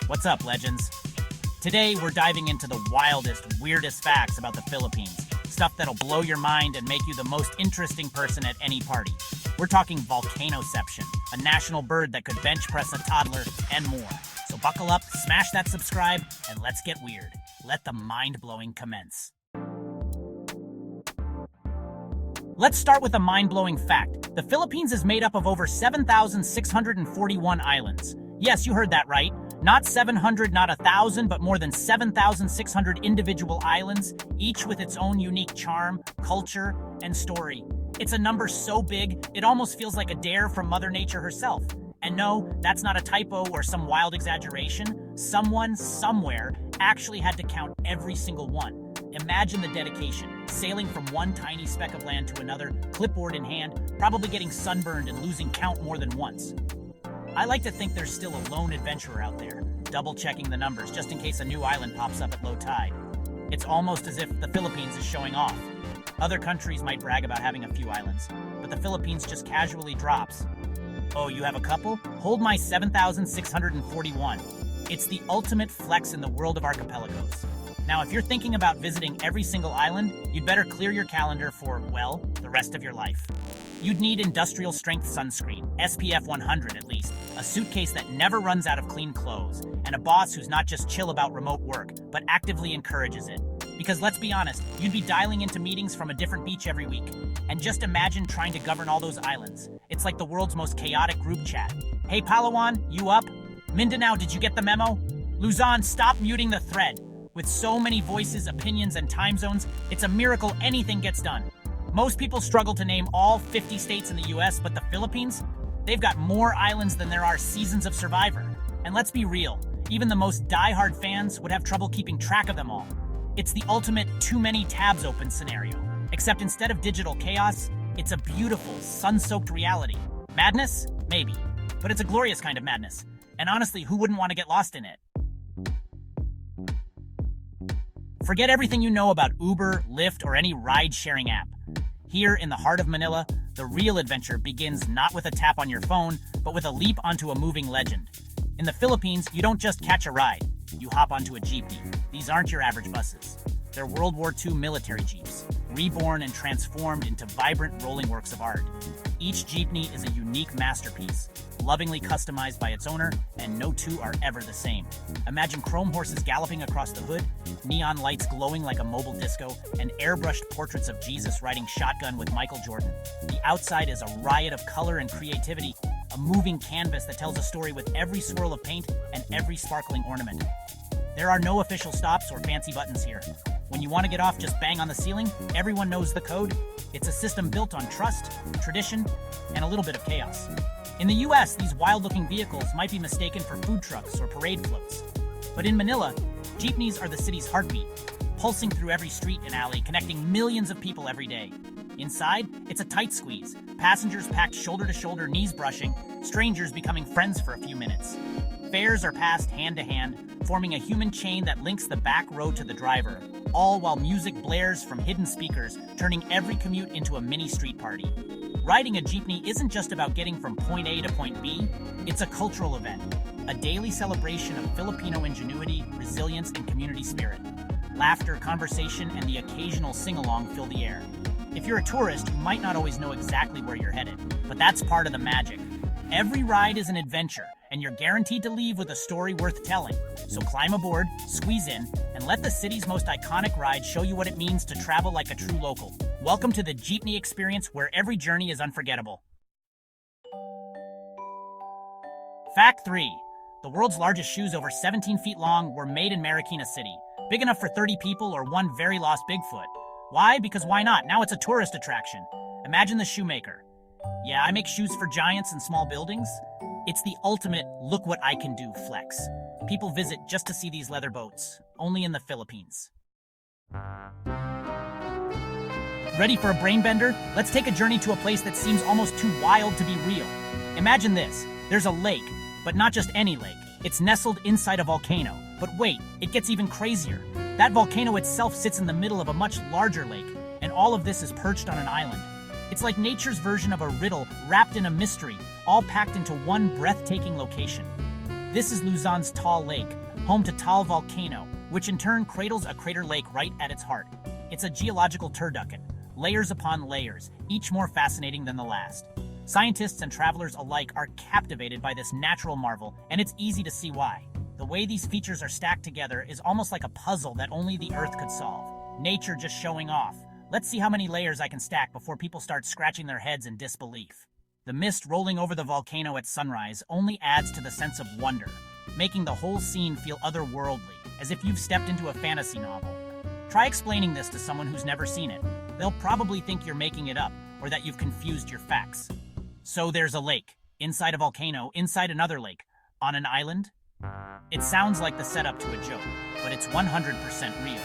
What's up, legends? Today, we're diving into the wildest, weirdest facts about the Philippines. Stuff that'll blow your mind and make you the most interesting person at any party. We're talking volcanoception, a national bird that could bench press a toddler, and more. So buckle up, smash that subscribe, and let's get weird. Let the mind-blowing commence. Let's start with a mind-blowing fact. The Philippines is made up of over 7,641 islands. Yes, you heard that right. Not 700, not 1,000, but more than 7,600 individual islands, each with its own unique charm, culture, and story. It's a number so big, it almost feels like a dare from Mother Nature herself. And no, that's not a typo or some wild exaggeration. Someone, somewhere, actually had to count every single one. Imagine the dedication, sailing from one tiny speck of land to another, clipboard in hand, probably getting sunburned and losing count more than once. I like to think there's still a lone adventurer out there, double-checking the numbers just in case a new island pops up at low tide. It's almost as if the Philippines is showing off. Other countries might brag about having a few islands, but the Philippines just casually drops. Oh, you have a couple? Hold my 7,641. It's the ultimate flex in the world of archipelagos. Now, if you're thinking about visiting every single island, you'd better clear your calendar for, well, the rest of your life. You'd need industrial-strength sunscreen, SPF 100 at least, a suitcase that never runs out of clean clothes, and a boss who's not just chill about remote work, but actively encourages it. Because let's be honest, you'd be dialing into meetings from a different beach every week. And just imagine trying to govern all those islands. It's like the world's most chaotic group chat. Hey Palawan, you up? Mindanao, did you get the memo? Luzon, stop muting the thread. With so many voices, opinions, and time zones, it's a miracle anything gets done. Most people struggle to name all 50 states in the US, but the Philippines? They've got more islands than there are seasons of Survivor. And let's be real, even the most die-hard fans would have trouble keeping track of them all. It's the ultimate too many tabs open scenario. Except instead of digital chaos, it's a beautiful, sun-soaked reality. Madness? Maybe. But it's a glorious kind of madness. And honestly, who wouldn't want to get lost in it? Forget everything you know about Uber, Lyft, or any ride-sharing app. Here in the heart of Manila, the real adventure begins not with a tap on your phone, but with a leap onto a moving legend. In the Philippines, you don't just catch a ride, you hop onto a jeepney. These aren't your average buses. They're World War II military jeeps, reborn and transformed into vibrant rolling works of art. Each jeepney is a unique masterpiece, lovingly customized by its owner, and no two are ever the same. Imagine chrome horses galloping across the hood, neon lights glowing like a mobile disco, and airbrushed portraits of Jesus riding shotgun with Michael Jordan. The outside is a riot of color and creativity, a moving canvas that tells a story with every swirl of paint and every sparkling ornament. There are no official stops or fancy buttons here. When you want to get off, just bang on the ceiling. Everyone knows the code. It's a system built on trust, tradition, and a little bit of chaos. In the US, these wild-looking vehicles might be mistaken for food trucks or parade floats. But in Manila, jeepneys are the city's heartbeat, pulsing through every street and alley, connecting millions of people every day. Inside, it's a tight squeeze. Passengers packed shoulder to shoulder, knees brushing, strangers becoming friends for a few minutes. Fares are passed hand to hand, forming a human chain that links the back row to the driver, all while music blares from hidden speakers, turning every commute into a mini street party. Riding a jeepney isn't just about getting from point A to point B, it's a cultural event, a daily celebration of Filipino ingenuity, resilience, and community spirit. Laughter, conversation, and the occasional sing-along fill the air. If you're a tourist, you might not always know exactly where you're headed, but that's part of the magic. Every ride is an adventure, and you're guaranteed to leave with a story worth telling. So climb aboard, squeeze in, and let the city's most iconic ride show you what it means to travel like a true local. Welcome to the Jeepney experience, where every journey is unforgettable. Fact 3. The world's largest shoes, over 17 feet long, were made in Marikina City. Big enough for 30 people or one very lost Bigfoot. Why? Because why not? Now it's a tourist attraction. Imagine the shoemaker. Yeah, I make shoes for giants and small buildings. It's the ultimate look what I can do flex. People visit just to see these leather boats, only in the Philippines. Ready for a brain bender? Let's take a journey to a place that seems almost too wild to be real. Imagine this. There's a lake, but not just any lake. It's nestled inside a volcano. But wait, it gets even crazier. That volcano itself sits in the middle of a much larger lake, and all of this is perched on an island. It's like nature's version of a riddle wrapped in a mystery, all packed into one breathtaking location. This is Luzon's Taal Lake, home to Taal Volcano, which in turn cradles a crater lake right at its heart. It's a geological turducken, layers upon layers, each more fascinating than the last. Scientists and travelers alike are captivated by this natural marvel, and it's easy to see why. The way these features are stacked together is almost like a puzzle that only the Earth could solve. Nature just showing off. Let's see how many layers I can stack before people start scratching their heads in disbelief. The mist rolling over the volcano at sunrise only adds to the sense of wonder, making the whole scene feel otherworldly, as if you've stepped into a fantasy novel. Try explaining this to someone who's never seen it. They'll probably think you're making it up, or that you've confused your facts. So there's a lake, inside a volcano, inside another lake, on an island? It sounds like the setup to a joke, but it's 100% real.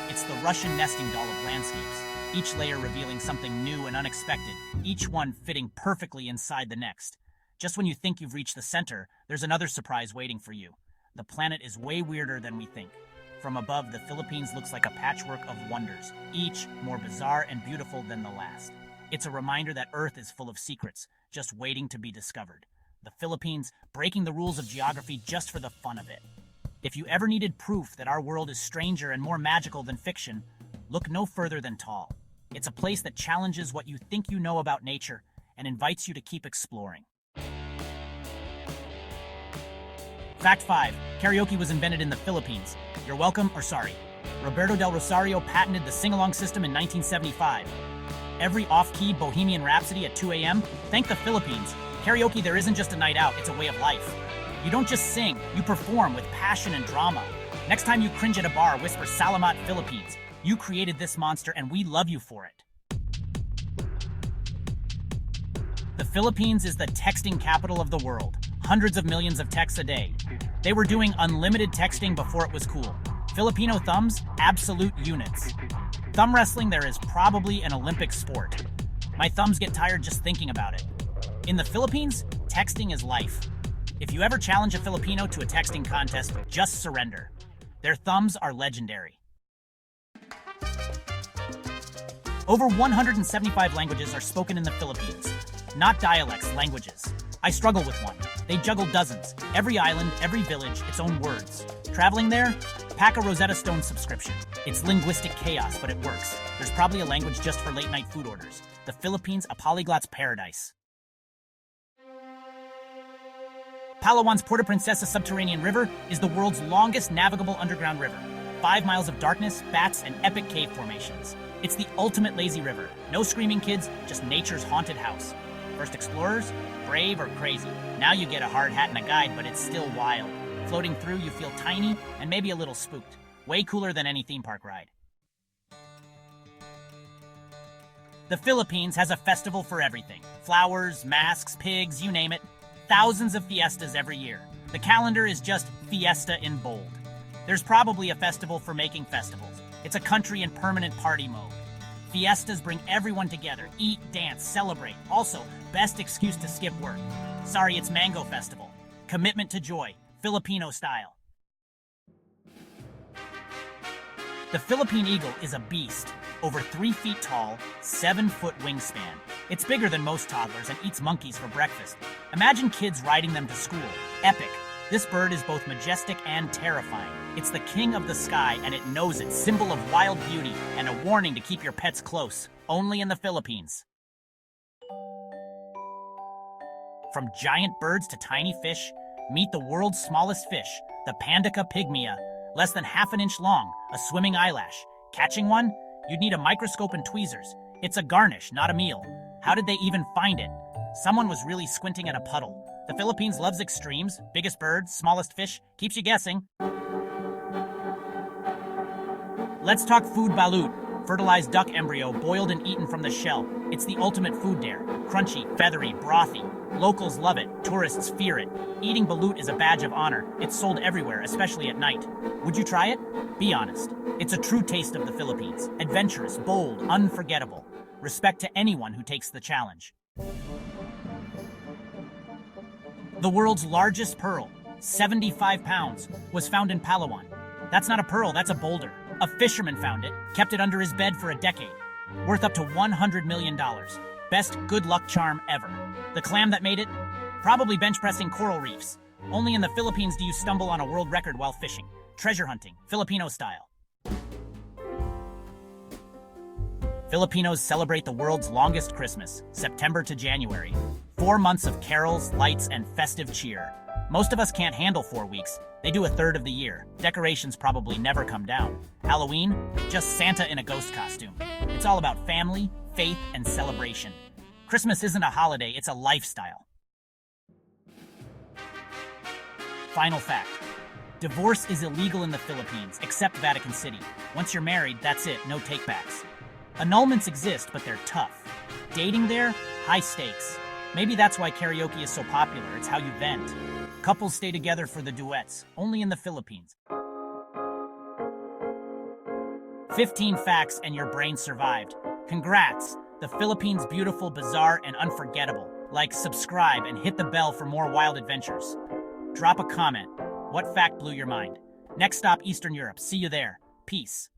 It's the Russian nesting doll of landscapes, each layer revealing something new and unexpected, each one fitting perfectly inside the next. Just when you think you've reached the center, there's another surprise waiting for you. The planet is way weirder than we think. From above, the Philippines looks like a patchwork of wonders, each more bizarre and beautiful than the last. It's a reminder that Earth is full of secrets, just waiting to be discovered. The Philippines, breaking the rules of geography just for the fun of it. If you ever needed proof that our world is stranger and more magical than fiction, look no further than Taal. It's a place that challenges what you think you know about nature and invites you to keep exploring. Fact 5. Karaoke was invented in the Philippines. You're welcome, or sorry. Roberto del Rosario patented the sing-along system in 1975. Every off-key Bohemian Rhapsody at 2 a.m.? Thank the Philippines. Karaoke there isn't just a night out, it's a way of life. You don't just sing, you perform with passion and drama. Next time you cringe at a bar, whisper Salamat Philippines. You created this monster and we love you for it. The Philippines is the texting capital of the world. Hundreds of millions of texts a day. They were doing unlimited texting before it was cool. Filipino thumbs, absolute units. Thumb wrestling there is probably an Olympic sport. My thumbs get tired just thinking about it. In the Philippines, texting is life. If you ever challenge a Filipino to a texting contest, just surrender. Their thumbs are legendary. Over 175 languages are spoken in the Philippines. Not dialects, languages. I struggle with one. They juggle dozens. Every island, every village, its own words. Traveling there? Pack a Rosetta Stone subscription. It's linguistic chaos, but it works. There's probably a language just for late-night food orders. The Philippines, a polyglot's paradise. Palawan's Puerto Princesa subterranean river is the world's longest navigable underground river. 5 miles of darkness, bats, and epic cave formations. It's the ultimate lazy river. No screaming kids, just nature's haunted house. First explorers? Brave or crazy. Now you get a hard hat and a guide, but it's still wild. Floating through, you feel tiny and maybe a little spooked. Way cooler than any theme park ride. The Philippines has a festival for everything. Flowers, masks, pigs, you name it. Thousands of fiestas every year. The calendar is just fiesta in bold. There's probably a festival for making festivals. It's a country in permanent party mode. Fiestas bring everyone together, eat, dance, celebrate. Also, best excuse to skip work. Sorry, it's Mango Festival. Commitment to joy, Filipino style. The Philippine eagle is a beast. Over 3 feet tall, 7-foot wingspan. It's bigger than most toddlers and eats monkeys for breakfast. Imagine kids riding them to school. Epic. This bird is both majestic and terrifying. It's the king of the sky and it knows it, symbol of wild beauty and a warning to keep your pets close. Only in the Philippines. From giant birds to tiny fish, meet the world's smallest fish, the Pandaca pygmea. Less than ½ inch long, a swimming eyelash. Catching one? You'd need a microscope and tweezers. It's a garnish, not a meal. How did they even find it? Someone was really squinting at a puddle. The Philippines loves extremes. Biggest bird, smallest fish, keeps you guessing. Let's talk food balut. Fertilized duck embryo boiled and eaten from the shell. It's the ultimate food dare. Crunchy, feathery, brothy. Locals love it. Tourists fear it. Eating balut is a badge of honor. It's sold everywhere, especially at night. Would you try it? Be honest. It's a true taste of the Philippines. Adventurous, bold, unforgettable. Respect to anyone who takes the challenge. The world's largest pearl, 75 pounds, was found in Palawan. That's not a pearl, that's a boulder. A fisherman found it, kept it under his bed for a decade. Worth up to $100 million. Best good luck charm ever. The clam that made it? Probably bench pressing coral reefs. Only in the Philippines do you stumble on a world record while fishing. Treasure hunting, Filipino style. Filipinos celebrate the world's longest Christmas, September to January. 4 months of carols, lights, and festive cheer. Most of us can't handle 4 weeks. They do a third of the year. Decorations probably never come down. Halloween? Just Santa in a ghost costume. It's all about family, faith, and celebration. Christmas isn't a holiday, it's a lifestyle. Final fact. Divorce is illegal in the Philippines, except Vatican City. Once you're married, that's it, no takebacks. Annulments exist, but they're tough. Dating there? High stakes. Maybe that's why karaoke is so popular, it's how you vent. Couples stay together for the duets, only in the Philippines. 15 facts and your brain survived. Congrats! The Philippines beautiful, bizarre, and unforgettable. Like, subscribe, and hit the bell for more wild adventures. Drop a comment. What fact blew your mind? Next stop, Eastern Europe. See you there. Peace.